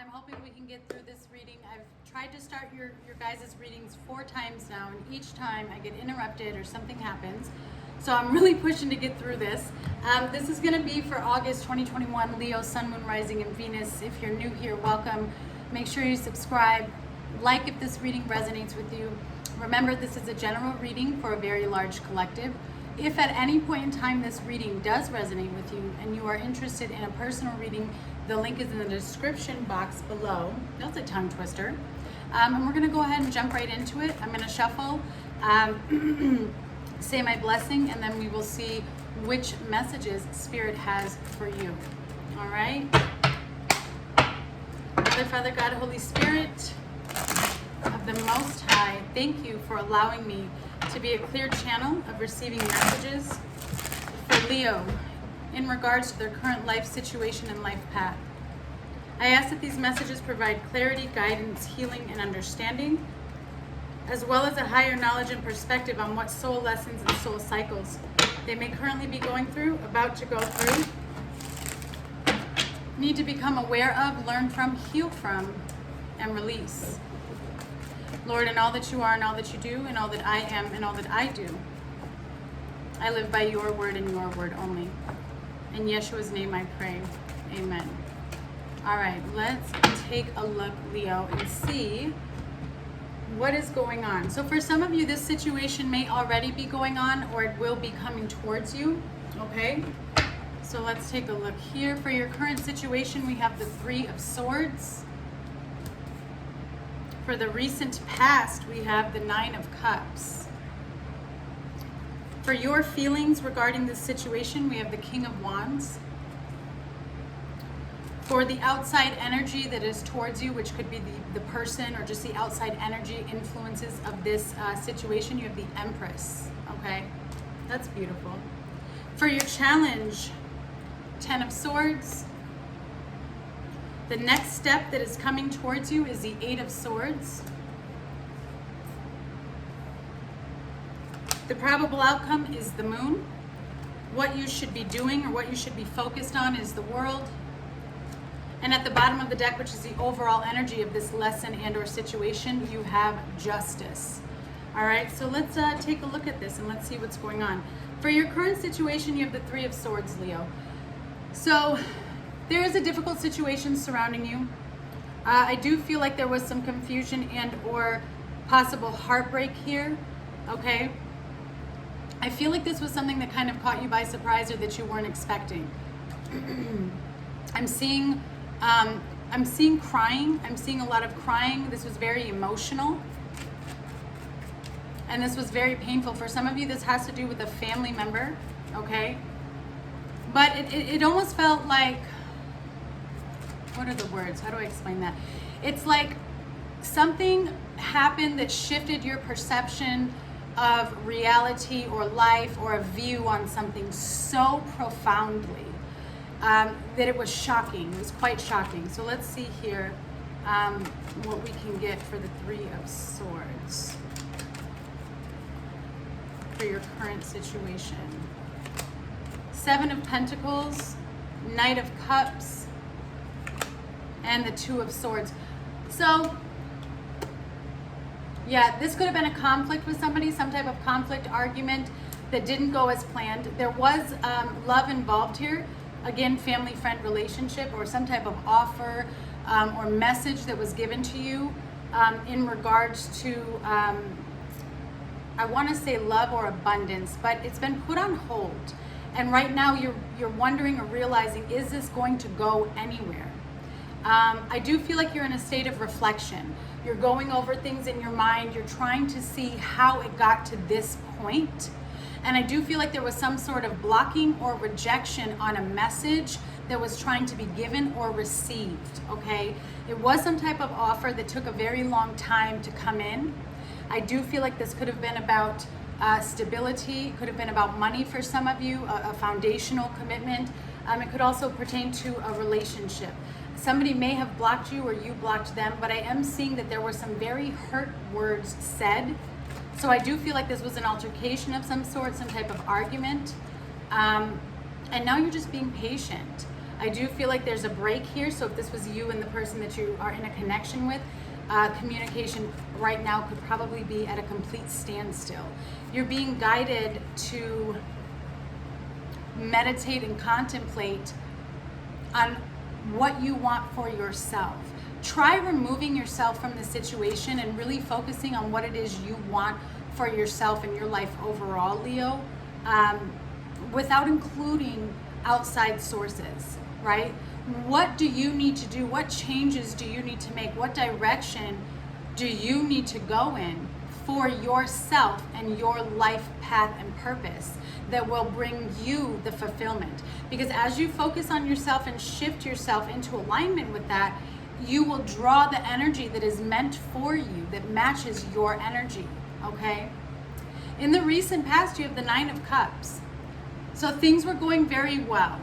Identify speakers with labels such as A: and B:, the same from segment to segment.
A: I'm hoping we can get through this reading. I've tried to start your guys' readings 4 times now, and each time I get interrupted or something happens. So I'm really pushing to get through this. This is going to be for August 2021, Leo, Sun, Moon, Rising, and Venus. If you're new here, welcome. Make sure you subscribe. Like if this reading resonates with you. Remember, this is a general reading for a very large collective. If at any point in time this reading does resonate with you and you are interested in a personal reading, the link is in the description box below. That's a tongue twister. And we're going to go ahead and jump right into it. I'm going to shuffle, say my blessing, and then we will see which messages Spirit has for you. All right? Mother, Father, God, Holy Spirit of the Most High, thank you for allowing me to be a clear channel of receiving messages for Leo in regards to their current life situation and life path. I ask that these messages provide clarity, guidance, healing, and understanding, as well as a higher knowledge and perspective on what soul lessons and soul cycles they may currently be going through, about to go through, need to become aware of, learn from, heal from, and release. Lord, in all that you are and all that you do and all that I am and all that I do, I live by your word and your word only. In Yeshua's name I pray. Amen. All right, let's take a look, Leo, and see what is going on. So for some of you, this situation may already be going on, or it will be coming towards you, okay? So let's take a look here. For your current situation, we have the 3 of Swords. For the recent past, we have the 9 of Cups. For your feelings regarding this situation, we have the King of Wands. For the outside energy that is towards you, which could be the person or just the outside energy influences of this situation, you have the Empress, okay? That's beautiful. For your challenge, 10 of Swords. The next step that is coming towards you is the 8 of Swords. The probable outcome is the Moon. What you should be doing or what you should be focused on is the World. And at the bottom of the deck, which is the overall energy of this lesson and or situation, you have Justice. All right, so let's take a look at this and let's see what's going on. For your current situation, you have the 3 of Swords, Leo. So there is a difficult situation surrounding you. I do feel like there was some confusion and or possible heartbreak here, okay? I feel like this was something that kind of caught you by surprise or that you weren't expecting. I'm seeing crying. I'm seeing a lot of crying. This was very emotional. And this was very painful. For some of you, this has to do with a family member, okay? But it almost felt like, what are the words? How do I explain that? It's like something happened that shifted your perception of reality or life or a view on something so profoundly that it was shocking. It was quite shocking. So let's see here what we can get for the 3 of Swords for your current situation. 7 of Pentacles, Knight of Cups, and the 2 of Swords. So yeah, this could have been a conflict with somebody, some type of conflict, argument that didn't go as planned. There was love involved here. Again, family-friend relationship or some type of offer or message that was given to you in regards to, I want to say love or abundance, but it's been put on hold. And right now you're wondering or realizing, is this going to go anywhere? I do feel like you're in a state of reflection. You're going over things in your mind. You're trying to see how it got to this point. And I do feel like there was some sort of blocking or rejection on a message that was trying to be given or received, okay? It was some type of offer that took a very long time to come in. I do feel like this could have been about stability. It could have been about money for some of you, a foundational commitment. It could also pertain to a relationship. Somebody may have blocked you or you blocked them, but I am seeing that there were some very hurt words said. So I do feel like this was an altercation of some sort, some type of argument. And now you're just being patient. I do feel like there's a break here. So if this was you and the person that you are in a connection with, communication right now could probably be at a complete standstill. You're being guided to meditate and contemplate on what you want for yourself. Try removing yourself from the situation and really focusing on what it is you want for yourself and your life overall, Leo, without including outside sources, right? What do you need to do? What changes do you need to make? What direction do you need to go in for yourself and your life path and purpose that will bring you the fulfillment? Because as you focus on yourself and shift yourself into alignment with that, you will draw the energy that is meant for you, that matches your energy, okay? In the recent past, you have the Nine of Cups. So things were going very well.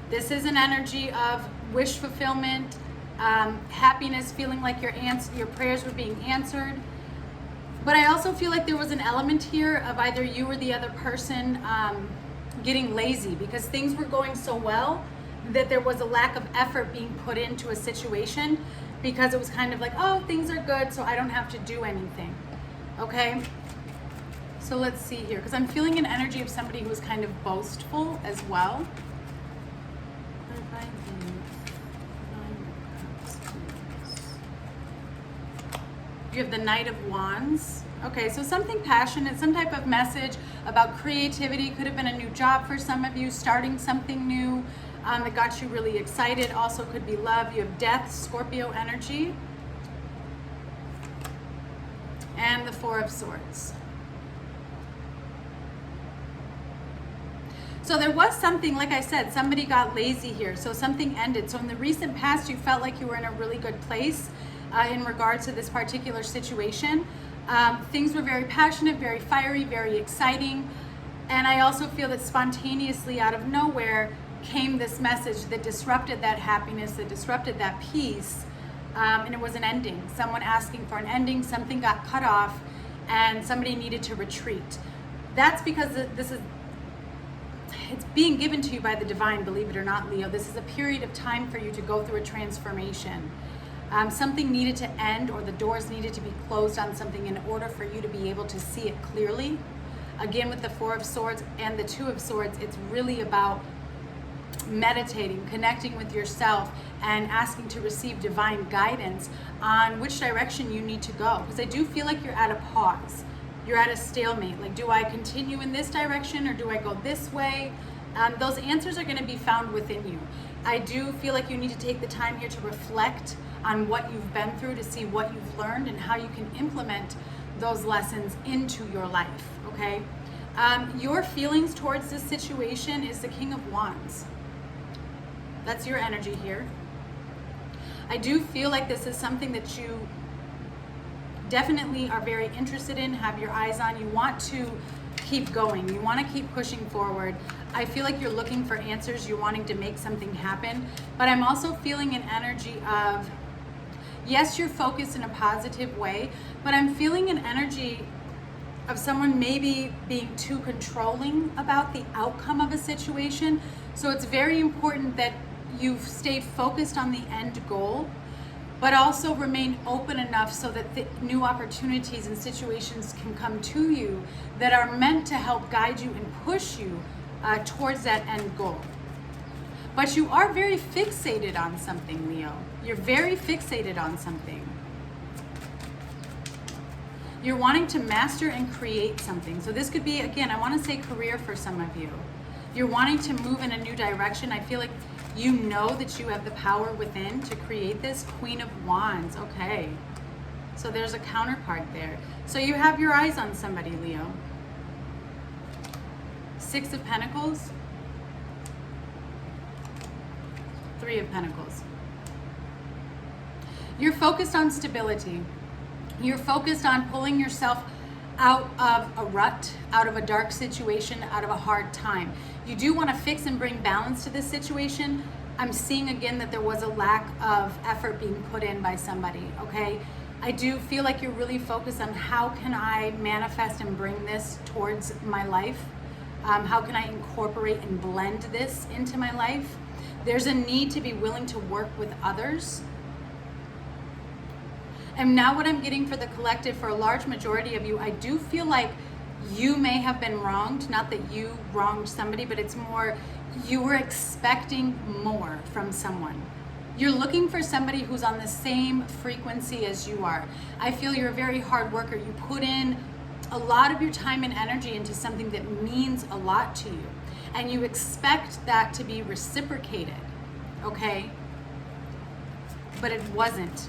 A: This is an energy of wish fulfillment, happiness, feeling like your prayers were being answered. But I also feel like there was an element here of either you or the other person getting lazy because things were going so well that there was a lack of effort being put into a situation because it was kind of like, oh, things are good, so I don't have to do anything, okay? So let's see here, because I'm feeling an energy of somebody who was kind of boastful as well. You have the Knight of Wands. Okay, so something passionate, some type of message about creativity. Could have been a new job for some of you, starting something new that got you really excited. Also could be love. You have Death, Scorpio energy. And the Four of Swords. So there was something, like I said, somebody got lazy here. So something ended. So in the recent past, you felt like you were in a really good place in regards to this particular situation. Things were very passionate, very fiery, very exciting. And I also feel that spontaneously out of nowhere came this message that disrupted that happiness, that disrupted that peace. And it was an ending. Someone asking for an ending, something got cut off, and somebody needed to retreat. That's because it's being given to you by the divine, believe it or not, Leo. This is a period of time for you to go through a transformation. Something needed to end, or the doors needed to be closed on something in order for you to be able to see it clearly. Again, with the Four of Swords and the Two of Swords, it's really about meditating, connecting with yourself, and asking to receive divine guidance on which direction you need to go. Because I do feel like you're at a pause. You're at a stalemate. Like, do I continue in this direction or do I go this way? Those answers are going to be found within you. I do feel like you need to take the time here to reflect on what you've been through, to see what you've learned and how you can implement those lessons into your life, okay? Your feelings towards this situation is the King of Wands. That's your energy here. I do feel like this is something that you definitely are very interested in, have your eyes on. You want to keep going. You want to keep pushing forward. I feel like you're looking for answers. You're wanting to make something happen. But I'm also feeling an energy of, yes, you're focused in a positive way, but I'm feeling an energy of someone maybe being too controlling about the outcome of a situation. So it's very important that you've stayed focused on the end goal, but also remain open enough so that the new opportunities and situations can come to you that are meant to help guide you and push you towards that end goal. But you are very fixated on something, Leo. You're very fixated on something. You're wanting to master and create something. So this could be, again, I want to say career for some of you. You're wanting to move in a new direction. I feel like you know that you have the power within to create this. Queen of Wands, okay. So there's a counterpart there. So you have your eyes on somebody, Leo. Six of Pentacles. Three of Pentacles. You're focused on stability. You're focused on pulling yourself out of a rut, out of a dark situation, out of a hard time. You do want to fix and bring balance to this situation. I'm seeing again that there was a lack of effort being put in by somebody, okay? I do feel like you're really focused on how can I manifest and bring this towards my life. How can I incorporate and blend this into my life? There's a need to be willing to work with others. And now what I'm getting for the collective, for a large majority of you, I do feel like you may have been wronged. Not that you wronged somebody, but it's more you were expecting more from someone. You're looking for somebody who's on the same frequency as you are. I feel you're a very hard worker. You put in a lot of your time and energy into something that means a lot to you. And you expect that to be reciprocated, okay? But it wasn't.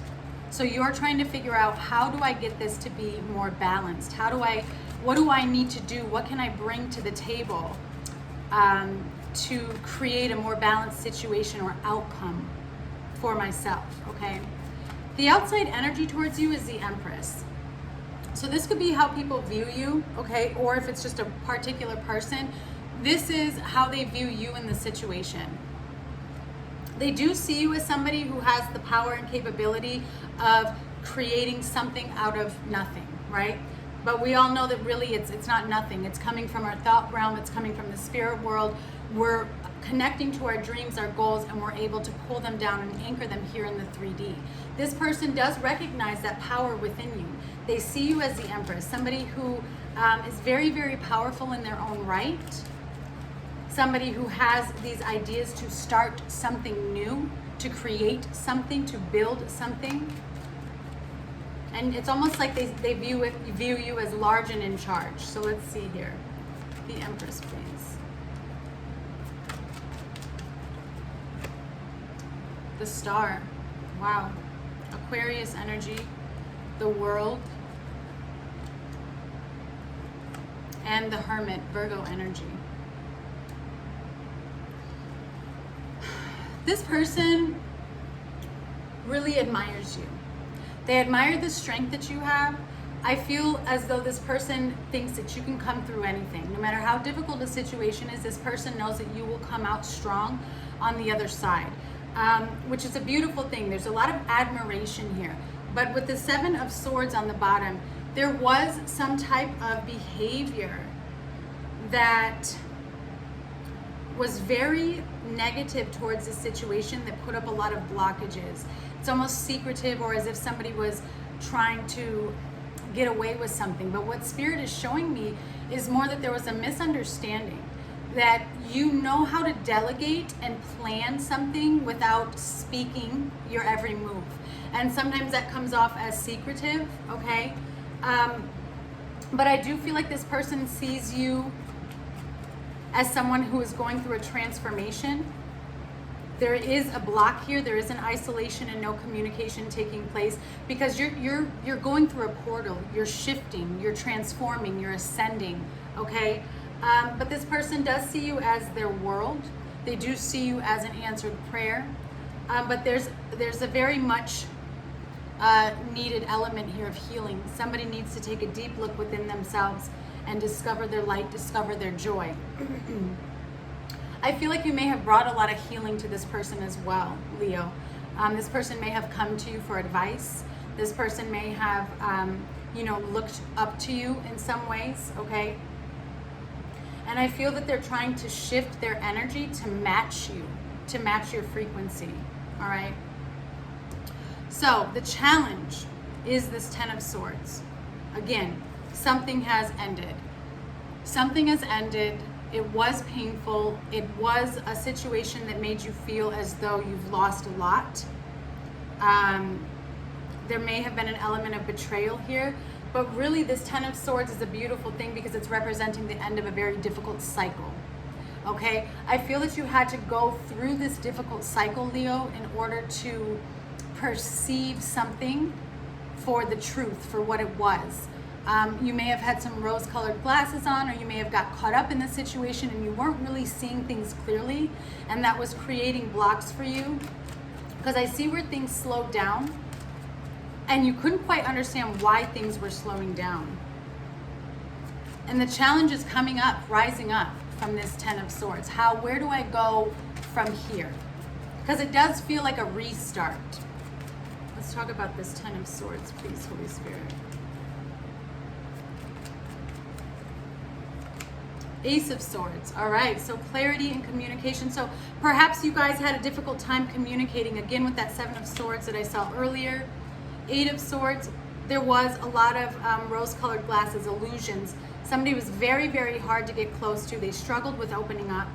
A: So you're trying to figure out, how do I get this to be more balanced? What do I need to do? What can I bring to the table to create a more balanced situation or outcome for myself, okay? The outside energy towards you is the Empress. So this could be how people view you, okay? Or if it's just a particular person, this is how they view you in the situation. They do see you as somebody who has the power and capability of creating something out of nothing, right? But we all know that really it's not nothing. It's coming from our thought realm. It's coming from the spirit world. We're connecting to our dreams, our goals, and we're able to pull them down and anchor them here in the 3D. This person does recognize that power within you. They see you as the Empress, somebody who is very, very powerful in their own right. Somebody who has these ideas to start something new, to create something, to build something. And it's almost like they view you as large and in charge. So let's see here. The Empress, please. The Star. Wow. Aquarius energy. The World. And the Hermit, Virgo energy. This person really admires you. They admire the strength that you have. I feel as though this person thinks that you can come through anything. No matter how difficult a situation is, this person knows that you will come out strong on the other side, which is a beautiful thing. There's a lot of admiration here. But with the Seven of Swords on the bottom, there was some type of behavior that was very negative towards the situation, that put up a lot of blockages. It's almost secretive, or as if somebody was trying to get away with something. But what Spirit is showing me is more that there was a misunderstanding, that you know how to delegate and plan something without speaking your every move. And sometimes that comes off as secretive, okay? But I do feel like this person sees you as someone who is going through a transformation. There is a block here. There is an isolation and no communication taking place, because you're going through a portal. You're shifting, you're transforming, you're ascending, okay? But this person does see you as their world. They do see you as an answered prayer. But there's a very much needed element here of healing. Somebody needs to take a deep look within themselves and discover their light, discover their joy. I feel like you may have brought a lot of healing to this person as well, Leo. This person may have come to you for advice. This person may have, looked up to you in some ways, okay? And I feel that they're trying to shift their energy to match you, to match your frequency, all right? So the challenge is this Ten of Swords. Again, something has ended. Something has ended. It was painful. It was a situation that made you feel as though you've lost a lot. There may have been an element of betrayal here, but really this Ten of Swords is a beautiful thing because it's representing the end of a very difficult cycle. Okay? I feel that you had to go through this difficult cycle, Leo, in order to perceive something for the truth, for what it was. You may have had some rose-colored glasses on, or you may have got caught up in the situation and you weren't really seeing things clearly, and that was creating blocks for you. Because I see where things slowed down and you couldn't quite understand why things were slowing down. And the challenge is coming up, rising up from this Ten of Swords. Where do I go from here? Because it does feel like a restart. Let's talk about this Ten of Swords, please, Holy Spirit. Ace of Swords. All right, so clarity and communication. So perhaps you guys had a difficult time communicating, again, with that Seven of Swords that I saw earlier. Eight of Swords, there was a lot of rose-colored glasses, illusions. Somebody was very, very hard to get close to. They struggled with opening up.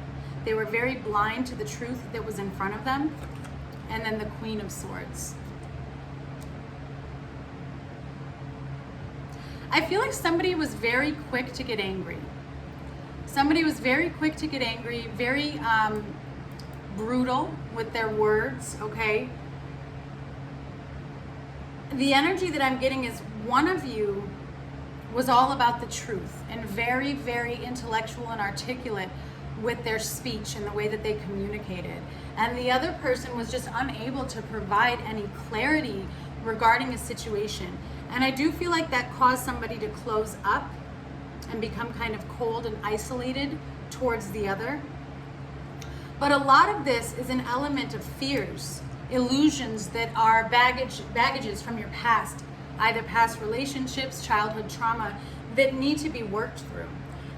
A: They were very blind to the truth that was in front of them. And then the Queen of Swords. I feel like somebody was very quick to get angry. Somebody was very quick to get angry, very brutal with their words, okay? The energy that I'm getting is one of you was all about the truth and very, very intellectual and articulate with their speech and the way that they communicated. And the other person was just unable to provide any clarity regarding a situation. And I do feel like that caused somebody to close up and become kind of cold and isolated towards the other. But a lot of this is an element of fears, illusions that are baggages from your past, either past relationships, childhood trauma, that need to be worked through.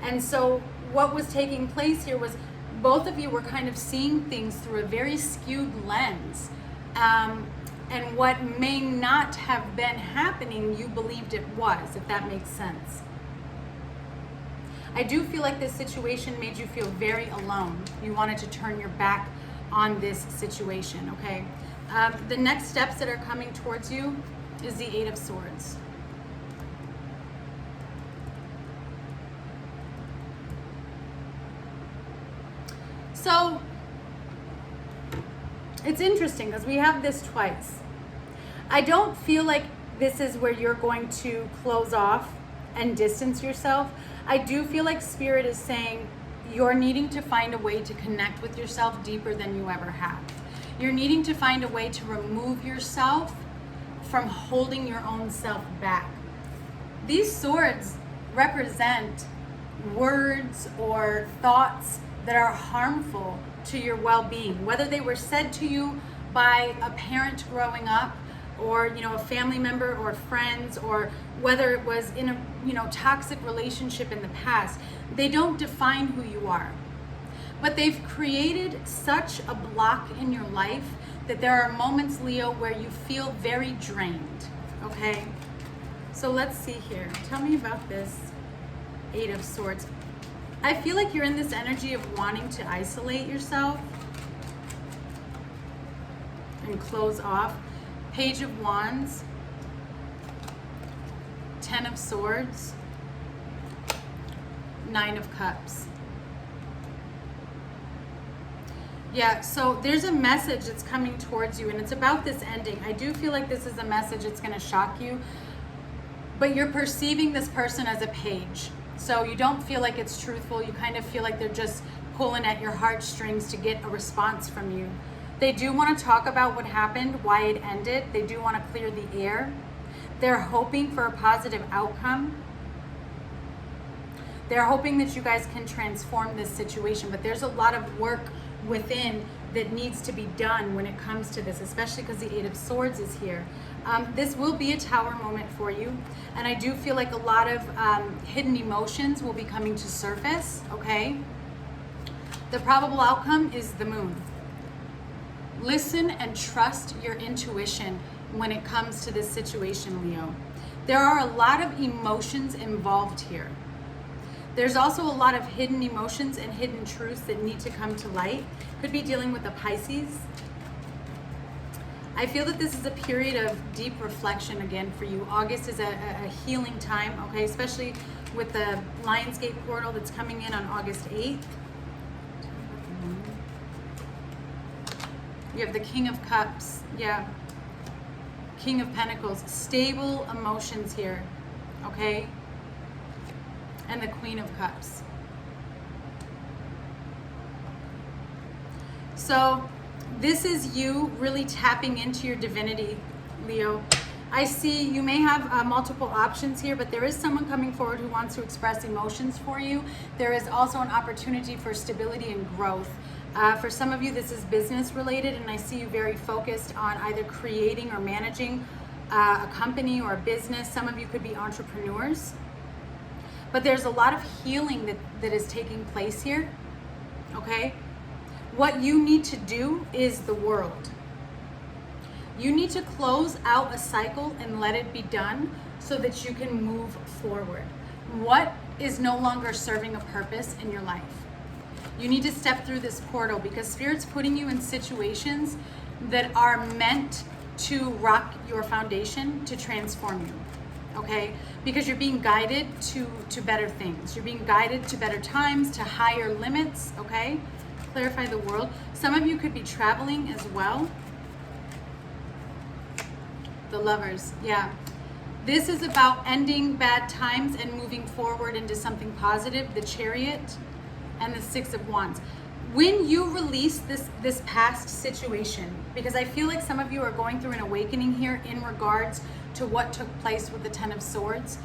A: And so what was taking place here was both of you were kind of seeing things through a very skewed lens. And what may not have been happening, you believed it was, if that makes sense. I do feel like this situation made you feel very alone. You wanted to turn your back on this situation, okay? The next steps that are coming towards you is the Eight of Swords. So, it's interesting because we have this twice. I don't feel like this is where you're going to close off and distance yourself. I do feel like Spirit is saying you're needing to find a way to connect with yourself deeper than you ever have. You're needing to find a way to remove yourself from holding your own self back. These swords represent words or thoughts that are harmful to your well-being, whether they were said to you by a parent growing up, or a family member or friends, or whether it was in a toxic relationship in the past. They don't define who you are, but they've created such a block in your life that there are moments, Leo, where you feel very drained. Okay, so let's see here. Tell me about this Eight of Swords. I feel like you're in this energy of wanting to isolate yourself and close off. Page of Wands, Ten of Swords, Nine of Cups. Yeah, so there's a message that's coming towards you, and it's about this ending. I do feel like this is a message that's going to shock you, but you're perceiving this person as a page. So you don't feel like it's truthful. You kind of feel like they're just pulling at your heartstrings to get a response from you. They do want to talk about what happened, why it ended. They do want to clear the air. They're hoping for a positive outcome. They're hoping that you guys can transform this situation, but there's a lot of work within that needs to be done when it comes to this, especially because the Eight of Swords is here. This will be a tower moment for you, and I do feel like a lot of hidden emotions will be coming to surface, okay? The probable outcome is the Moon. Listen and trust your intuition when it comes to this situation, Leo. There are a lot of emotions involved here. There's also a lot of hidden emotions and hidden truths that need to come to light. Could be dealing with a Pisces. I feel that this is a period of deep reflection again for you. August is a healing time, okay, especially with the Lionsgate portal that's coming in on August 8th. You have the King of Cups, yeah. King of Pentacles, stable emotions here, okay? And the Queen of Cups. So this is you really tapping into your divinity, Leo. I see you may have multiple options here, but there is someone coming forward who wants to express emotions for you. There is also an opportunity for stability and growth. For some of you, this is business related, and I see you very focused on either creating or managing a company or a business. Some of you could be entrepreneurs. but there's a lot of healing that is taking place here, okay? What you need to do is the world. You need to close out a cycle and let it be done so that you can move forward. What is no longer serving a purpose in your life? You need to step through this portal because Spirit's putting you in situations that are meant to rock your foundation, to transform you, okay? Because you're being guided to better things. You're being guided to better times, to higher limits, okay? Clarify the world. Some of you could be traveling as well. The Lovers, yeah. This is about ending bad times and moving forward into something positive. The Chariot and the Six of Wands. When you release this past situation, because I feel like some of you are going through an awakening here in regards to what took place with the Ten of Swords.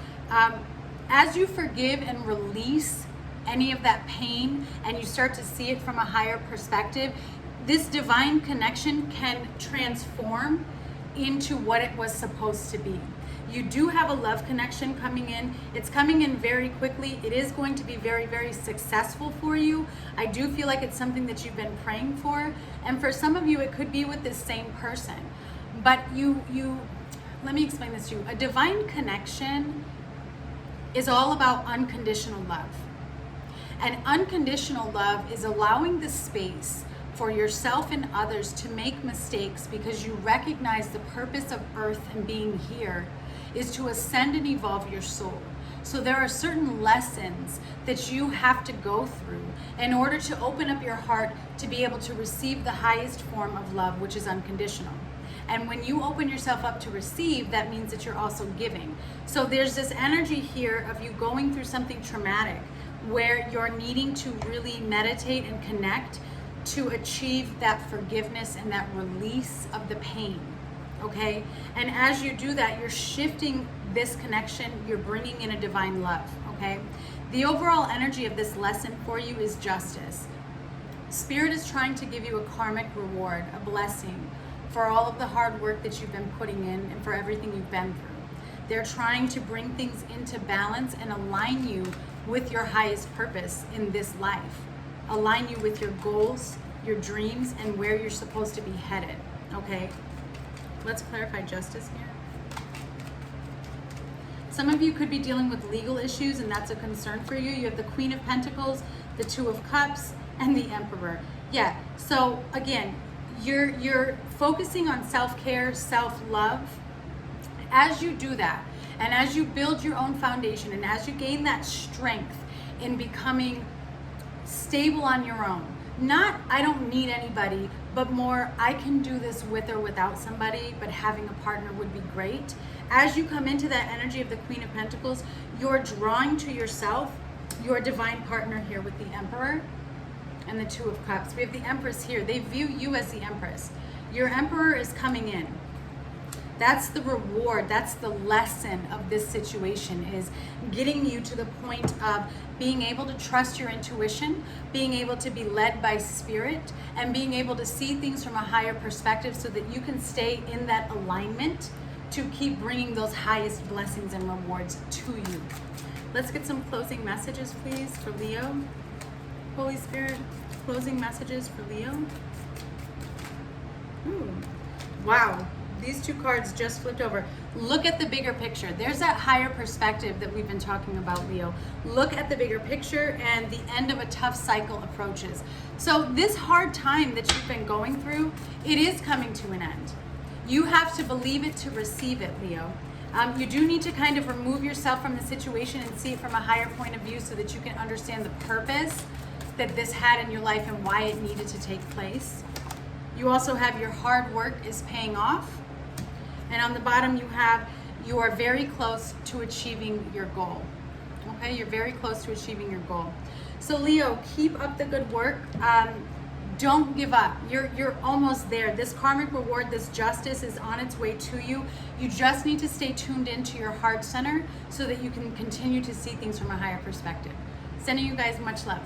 A: As you forgive and release any of that pain and you start to see it from a higher perspective, this divine connection can transform into what it was supposed to be. You do have a love connection coming in. It's coming in very quickly. It is going to be very, very successful for you. I do feel like it's something that you've been praying for. And for some of you, it could be with this same person. But let me explain this to you. A divine connection is all about unconditional love. And unconditional love is allowing the space for yourself and others to make mistakes because you recognize the purpose of Earth and being here is to ascend and evolve your soul. So there are certain lessons that you have to go through in order to open up your heart to be able to receive the highest form of love, which is unconditional. And when you open yourself up to receive, that means that you're also giving. So there's this energy here of you going through something traumatic where you're needing to really meditate and connect to achieve that forgiveness and that release of the pain, okay? And as you do that, you're shifting this connection, you're bringing in a divine love, okay? The overall energy of this lesson for you is justice. Spirit is trying to give you a karmic reward, a blessing for all of the hard work that you've been putting in and for everything you've been through. They're trying to bring things into balance and align you with your highest purpose in this life. Align you with your goals, your dreams, and where you're supposed to be headed, okay? Let's clarify justice here. Some of you could be dealing with legal issues and that's a concern for you. You have the Queen of Pentacles, the Two of Cups, and the Emperor. Yeah, so again, you're focusing on self-care, self-love. As you do that, and as you build your own foundation, and as you gain that strength in becoming stable on your own, not I don't need anybody, but more I can do this with or without somebody, but having a partner would be great. As you come into that energy of the Queen of Pentacles, you're drawing to yourself your divine partner here with the Emperor and the Two of Cups. We have the Empress here. They view you as the Empress. Your Emperor is coming in. That's the reward, that's the lesson of this situation, is getting you to the point of being able to trust your intuition, being able to be led by spirit, and being able to see things from a higher perspective so that you can stay in that alignment to keep bringing those highest blessings and rewards to you. Let's get some closing messages, please, for Leo. Holy Spirit, closing messages for Leo. Ooh. Wow. These two cards just flipped over. Look at the bigger picture. There's that higher perspective that we've been talking about, Leo. Look at the bigger picture, and the end of a tough cycle approaches. So this hard time that you've been going through, it is coming to an end. You have to believe it to receive it, Leo. You do need to kind of remove yourself from the situation and see it from a higher point of view so that you can understand the purpose that this had in your life and why it needed to take place. You also have your hard work is paying off. And on the bottom you are very close to achieving your goal. Okay, you're very close to achieving your goal. So Leo, keep up the good work. Don't give up. You're almost there. This karmic reward, this justice is on its way to you. You just need to stay tuned into your heart center so that you can continue to see things from a higher perspective. Sending you guys much love.